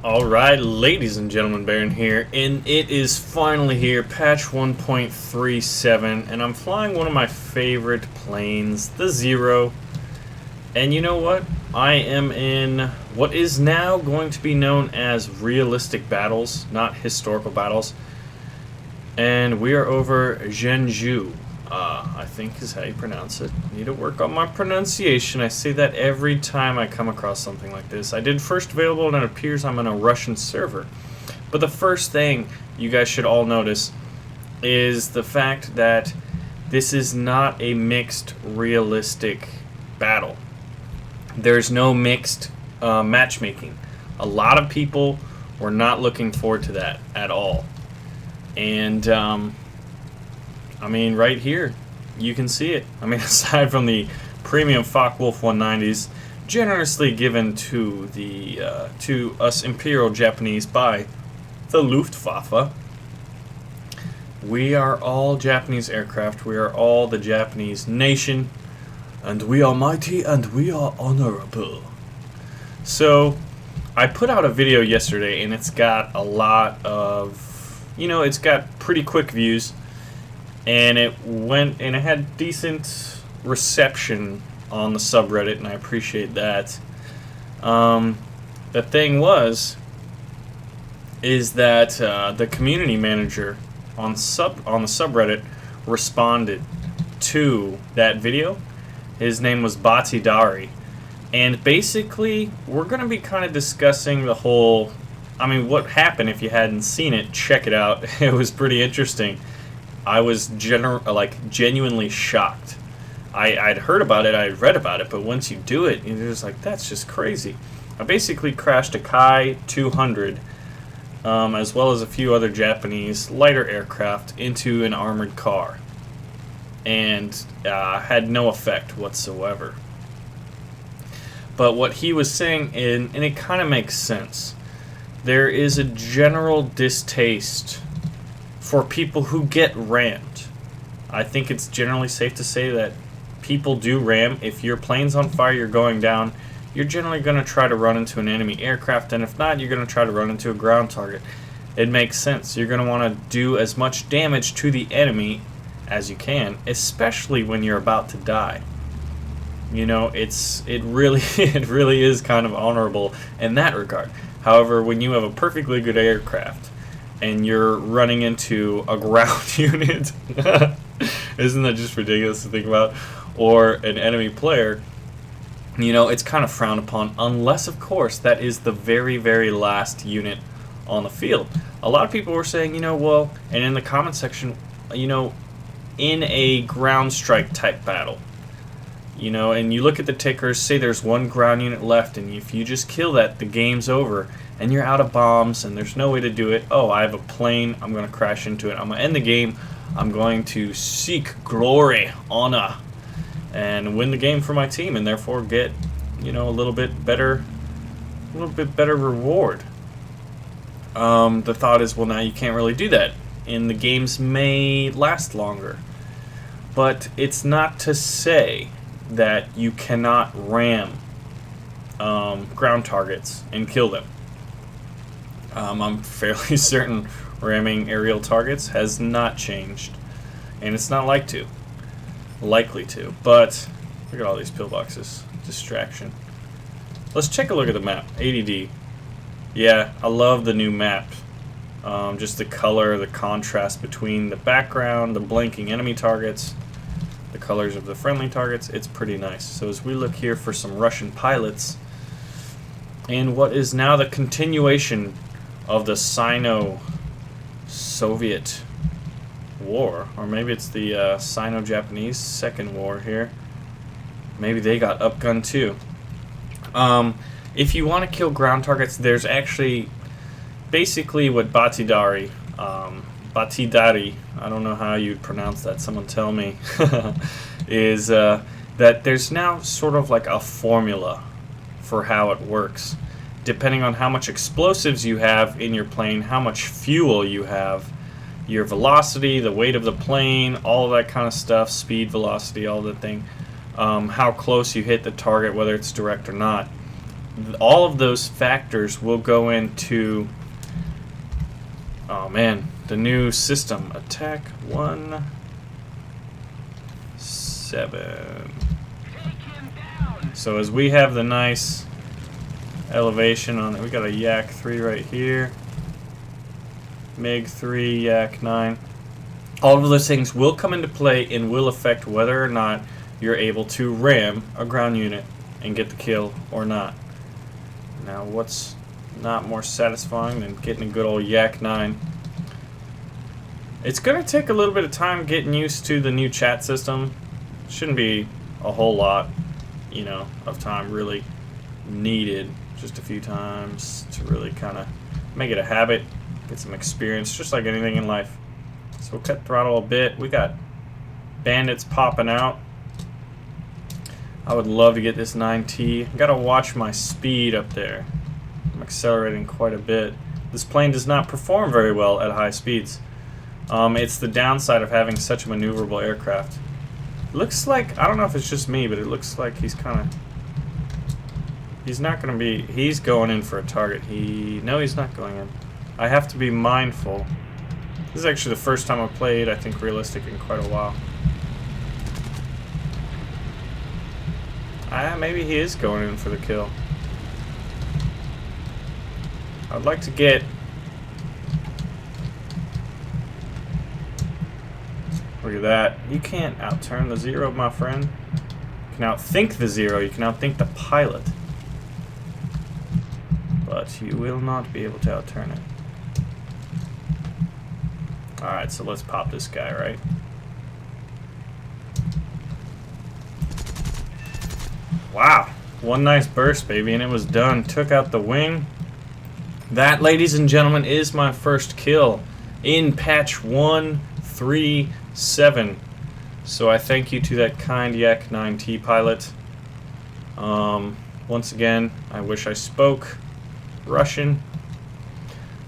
Alright, ladies and gentlemen, Baron here, and it is finally here, patch 1.37, and I'm flying one of my favorite planes, the Zero. And you know what? I am in what is now going to be known as realistic battles, not historical battles. And we are over Zhenju, I think is how you pronounce it. Need to work on my pronunciation. I say that every time I come across something like this. I did first available and it appears I'm on a Russian server. But the first thing you guys should all notice is the fact that this is not a mixed realistic battle. There's no mixed matchmaking. A lot of people were not looking forward to that at all. And I mean, right here, you can see it. I mean, aside from the premium Focke-Wulf 190s, generously given to the to us Imperial Japanese by the Luftwaffe, we are all Japanese aircraft. We are all the Japanese nation, and we are mighty and we are honorable. So, I put out a video yesterday, and it's got a lot of, it's got pretty quick views. And it had decent reception on the subreddit, and I appreciate that. The thing is that the community manager on the subreddit responded to that video. His name was Batidari, and basically we're going to be kind of discussing the whole. I mean, what happened? If you hadn't seen it, check it out. It was pretty interesting. I was genuinely shocked. I'd heard about it, I'd read about it, but once you do it, you're just like, that's just crazy. I basically crashed a Kai 200, as well as a few other Japanese lighter aircraft into an armored car, and had no effect whatsoever. But what he was saying, and it kind of makes sense, there is a general distaste for people who get rammed. I think it's generally safe to say that people do ram. If your plane's on fire, you're going down, you're generally going to try to run into an enemy aircraft, and if not, you're going to try to run into a ground target. It makes sense. You're going to want to do as much damage to the enemy as you can, especially when you're about to die. It really is kind of honorable in that regard. However, when you have a perfectly good aircraft and you're running into a ground unit, isn't that just ridiculous to think about? Or an enemy player, it's kind of frowned upon, unless, of course, that is the very, very last unit on the field. A lot of people were saying, well, and in the comment section, in a ground strike type battle, and you look at the tickers, say there's one ground unit left, and if you just kill that, the game's over, and you're out of bombs, and there's no way to do it. Oh, I have a plane, I'm going to crash into it, I'm going to end the game, I'm going to seek glory, honor, and win the game for my team, and therefore get, a little bit better reward. The thought is, well, now you can't really do that, and the games may last longer. But it's not to say that you cannot ram ground targets and kill them. I'm fairly certain ramming aerial targets has not changed, and it's not likely to. But look at all these pillboxes. Distraction. Let's take a look at the map. ADD. Yeah, I love the new map. Just the color, the contrast between the background, the blinking enemy targets, the colors of the friendly targets. It's pretty nice. So as we look here for some Russian pilots, in what is now the continuation of the Sino-Soviet war, or maybe it's the Sino-Japanese second war here. Maybe they got upgunned too. If you want to kill ground targets, there's actually basically what Batidari, I don't know how you'd pronounce that, someone tell me, is that there's now sort of like a formula for how it works. Depending on how much explosives you have in your plane, how much fuel you have, your velocity, the weight of the plane, all of that kind of stuff, speed, velocity, all that thing, how close you hit the target, whether it's direct or not. all of those factors will go into, oh man, the new system. Attack 1-7. So as we have the nice elevation on it, we got a Yak 3 right here. Mig-3, Yak 9. All of those things will come into play and will affect whether or not you're able to ram a ground unit and get the kill or not. Now, what's not more satisfying than getting a good old Yak 9? It's going to take a little bit of time getting used to the new chat system. Shouldn't be a whole lot, you know, of time really needed. Just a few times to really kind of make it a habit, get some experience, just like anything in life. So we'll cut throttle a bit. We got bandits popping out. I would love to get this 9T. Gotta watch my speed up there. I'm accelerating quite a bit. This plane does not perform very well at high speeds. It's the downside of having such a maneuverable aircraft. Looks like, I don't know if it's just me, but it looks like he's kind of, he's not going to be, he's going in for a target. No, he's not going in. I have to be mindful. This is actually the first time I've played, I think, realistic in quite a while. Maybe he is going in for the kill. I'd like to get... Look at that. You can't outturn the Zero, my friend. You can outthink the Zero. You can outthink the pilot. But you will not be able to outturn it. Alright, so let's pop this guy, right? Wow. One nice burst, baby, and it was done. Took out the wing. That, ladies and gentlemen, is my first kill in patch 1.3.7. So I thank you to that kind Yak 9T pilot. Once again, I wish I spoke Russian.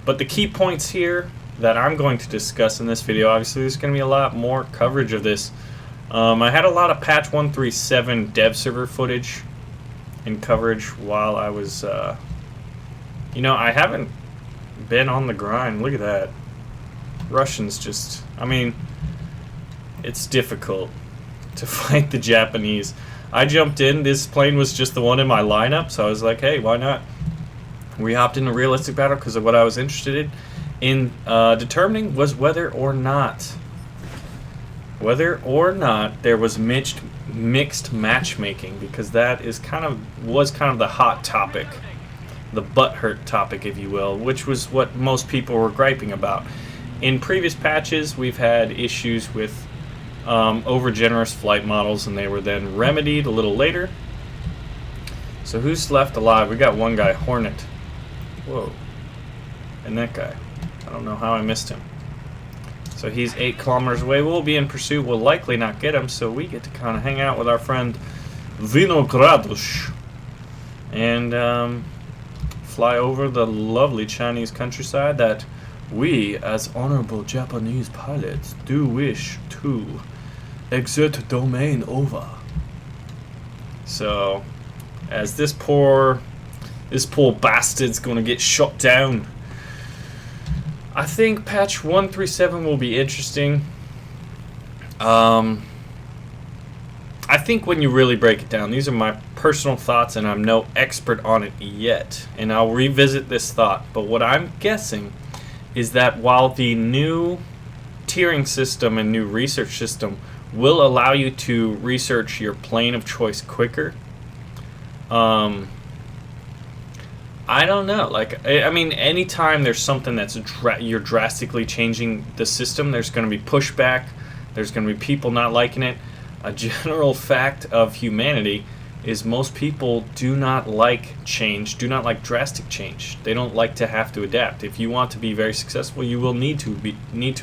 But the key points here that I'm going to discuss in this video, obviously there's going to be a lot more coverage of this. I had a lot of patch 1.3.7 dev server footage and coverage while I was, you know, I haven't been on the grind. Look at that. Russians just, I mean, it's difficult to fight the Japanese. I jumped in, this plane was just the one in my lineup, so I was like, hey, why not? We hopped into realistic battle because of what I was interested in determining was whether or not there was mixed matchmaking, because that is was kind of the hot topic, the butthurt topic, if you will, which was what most people were griping about. In previous patches, we've had issues with over-generous flight models, and they were then remedied a little later. So who's left alive? We got one guy, Hornet. Whoa. And that guy. I don't know how I missed him. So he's 8 kilometers away. We'll be in pursuit. We'll likely not get him, so we get to kind of hang out with our friend Vinogradush and fly over the lovely Chinese countryside that we, as honorable Japanese pilots, do wish to exert domain over. So, as this poor bastard's gonna get shot down, I think patch 1.3.7 will be interesting. I think when you really break it down, these are my personal thoughts, and I'm no expert on it yet, and I'll revisit this thought, but what I'm guessing is that while the new tiering system and new research system will allow you to research your plane of choice quicker, I don't know. Like, I mean, anytime there's something that's you're drastically changing the system, there's going to be pushback. There's going to be people not liking it. A general fact of humanity is most people do not like change, do not like drastic change. They don't like to have to adapt. If you want to be very successful, you will need to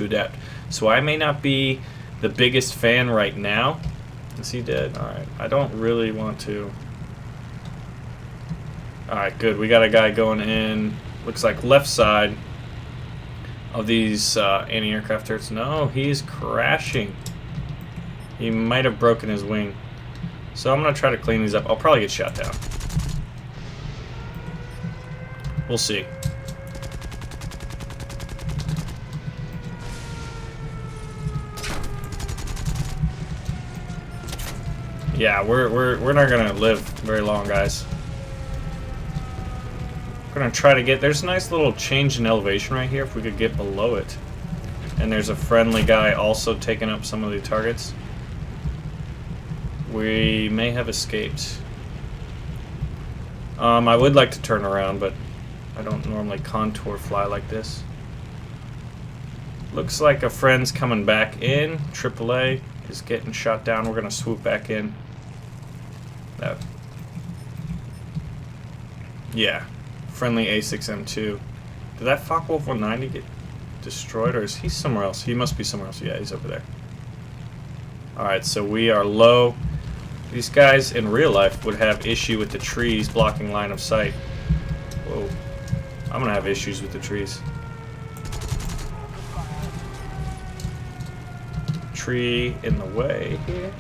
adapt. So I may not be the biggest fan right now. Is he dead? All right. I don't really want to. Alright, good. We got a guy going in, looks like left side of these anti-aircraft turrets. No, he's crashing. He might have broken his wing. So I'm going to try to clean these up. I'll probably get shot down. We'll see. Yeah, we're not gonna live very long, guys. We're gonna try to get. There's a nice little change in elevation right here. If we could get below it, and there's a friendly guy also taking up some of the targets. We may have escaped. I would like to turn around, but I don't normally contour fly like this. Looks like a friend's coming back in. AAA is getting shot down. We're gonna swoop back in. That. Yeah. Friendly A6 M2. Did that Focke-Wulf 190 get destroyed, or is he somewhere else? He must be somewhere else. Yeah, he's over there. Alright, so we are low. These guys in real life would have issue with the trees blocking line of sight. Whoa. I'm gonna have issues with the trees. Tree in the way here.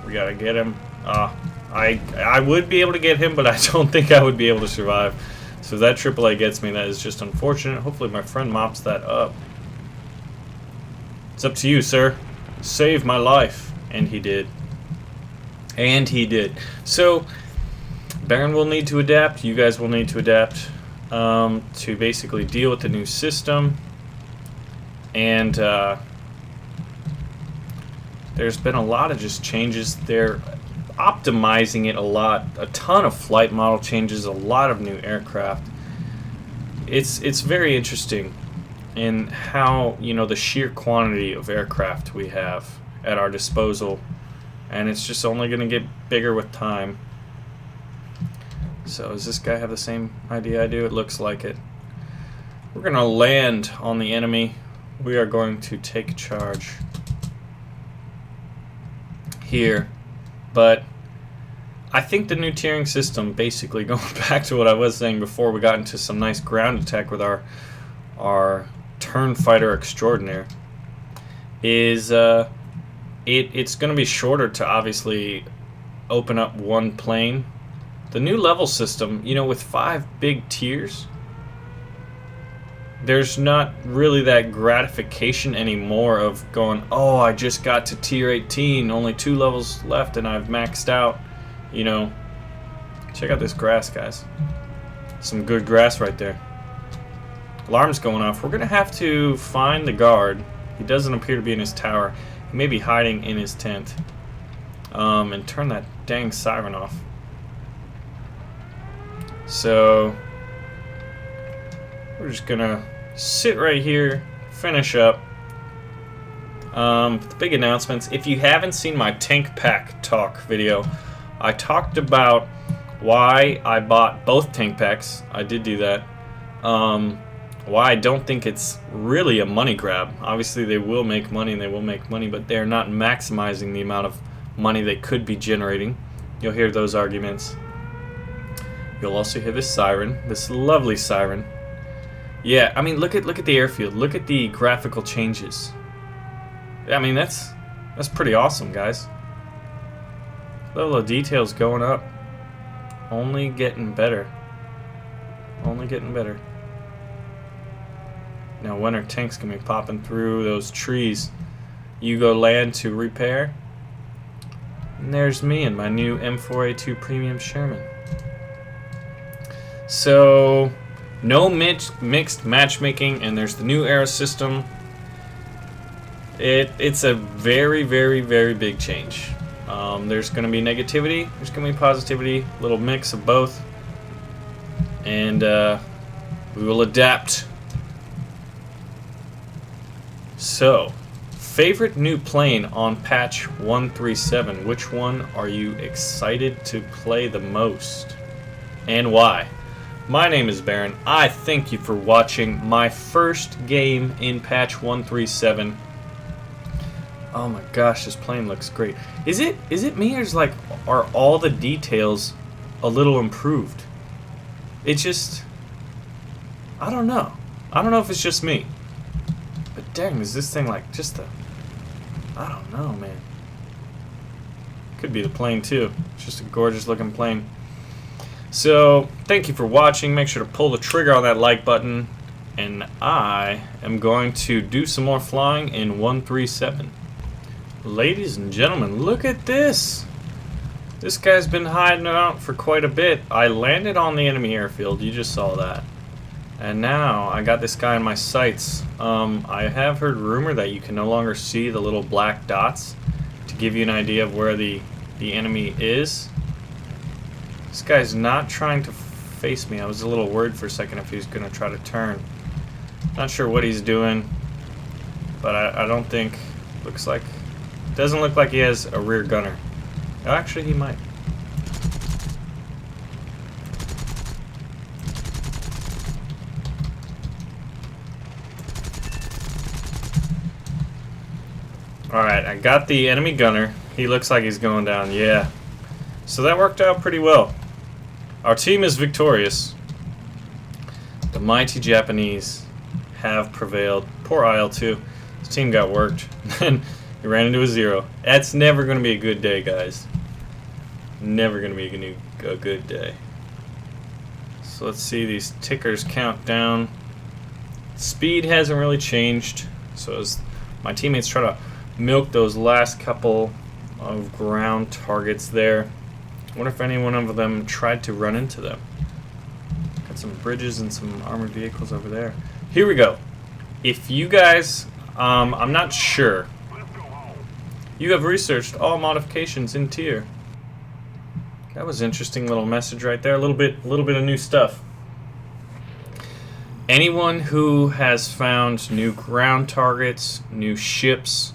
We gotta get him. I would be able to get him, but I don't think I would be able to survive. So if that AAA gets me, that is just unfortunate. Hopefully my friend mops that up. It's up to you, sir. Save my life. And he did. And he did. So, Baron will need to adapt. You guys will need to adapt to basically deal with the new system. And there's been a lot of just changes. They're optimizing it a lot. A ton of flight model changes, a lot of new aircraft. It's very interesting in how, you know, the sheer quantity of aircraft we have at our disposal, and it's just only going to get bigger with time. So does this guy have the same idea I do? It looks like it. We're going to land on the enemy. We are going to take charge here, but I think the new tiering system, basically going back to what I was saying before we got into some nice ground attack with our turn fighter extraordinaire, is it's going to be shorter to obviously open up one plane. The new level system, you know, with 5 big tiers, there's not really that gratification anymore of going, oh, I just got to tier 18, only 2 levels left and I've maxed out. You know, check out this grass, guys. Some good grass right there. Alarm's going off. We're going to have to find the guard. He doesn't appear to be in his tower. He may be hiding in his tent. And turn that dang siren off. So we're just going to sit right here, finish up. The big announcements. If you haven't seen my tank pack talk video, I talked about why I bought both tank packs. I did do that. Why I don't think it's really a money grab. Obviously they will make money and they will make money, but they're not maximizing the amount of money they could be generating. You'll hear those arguments. You'll also hear this siren, this lovely siren. Yeah, I mean, look at the airfield. Look at the graphical changes. I mean, that's pretty awesome, guys. Level of details going up. Only getting better. Only getting better. Now, when are tanks gonna be popping through those trees? You go land to repair. And there's me and my new M4A2 Premium Sherman. So, no mixed matchmaking, and there's the new era system. It's a very, very, very big change. There's going to be negativity, there's going to be positivity, a little mix of both. And we will adapt. So, favorite new plane on patch 137. Which one are you excited to play the most? And why? My name is Baron. I thank you for watching my first game in patch 137. Oh my gosh, this plane looks great. Is it me, or is like, are all the details a little improved? It just, I don't know. I don't know if it's just me. But dang, is this thing like just I don't know, man. Could be the plane too. It's just a gorgeous looking plane. So, thank you for watching. Make sure to pull the trigger on that like button. And I am going to do some more flying in 137. Ladies and gentlemen, look at this. This guy's been hiding out for quite a bit. I landed on the enemy airfield. You just saw that. And now I got this guy in my sights. I have heard rumor that you can no longer see the little black dots to give you an idea of where the enemy is. This guy's not trying to face me. I was a little worried for a second if he was going to try to turn. Not sure what he's doing, but I don't think, doesn't look like he has a rear gunner. Actually, he might. Alright, I got the enemy gunner. He looks like he's going down, yeah. So that worked out pretty well. Our team is victorious. The mighty Japanese have prevailed. Poor IL-2. His team got worked. And he ran into a 0. That's never going to be a good day, guys. Never going to be a good day. So let's see, these tickers count down. Speed hasn't really changed. So as my teammates try to milk those last couple of ground targets there. I wonder if any one of them tried to run into them. Got some bridges and some armored vehicles over there. Here we go. If you guys, I'm not sure. You have researched all modifications in tier. That was an interesting little message right there. A little bit of new stuff. Anyone who has found new ground targets, new ships,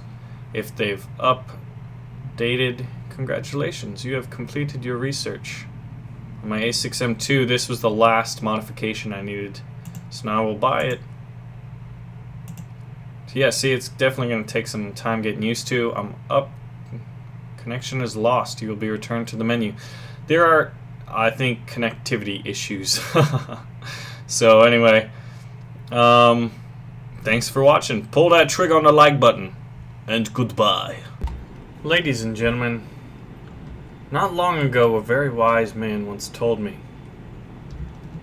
if they've updated, congratulations, you have completed your research. On my A6M2, this was the last modification I needed, so now I will buy it. So yeah, see, it's definitely going to take some time getting used to. I'm up. Connection is lost. You will be returned to the menu. There are, I think, connectivity issues. So anyway, thanks for watching. Pull that trigger on the like button. And goodbye. Ladies and gentlemen, not long ago a very wise man once told me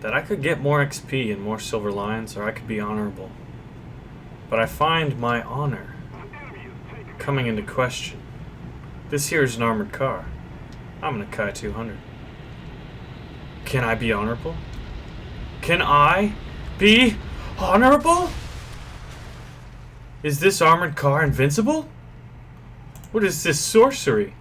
that I could get more XP and more silver lions, or I could be honorable. But I find my honor coming into question. This here is an armored car. I'm an Akai 200. Can I be honorable? Can I be honorable? Is this armored car invincible? What is this sorcery?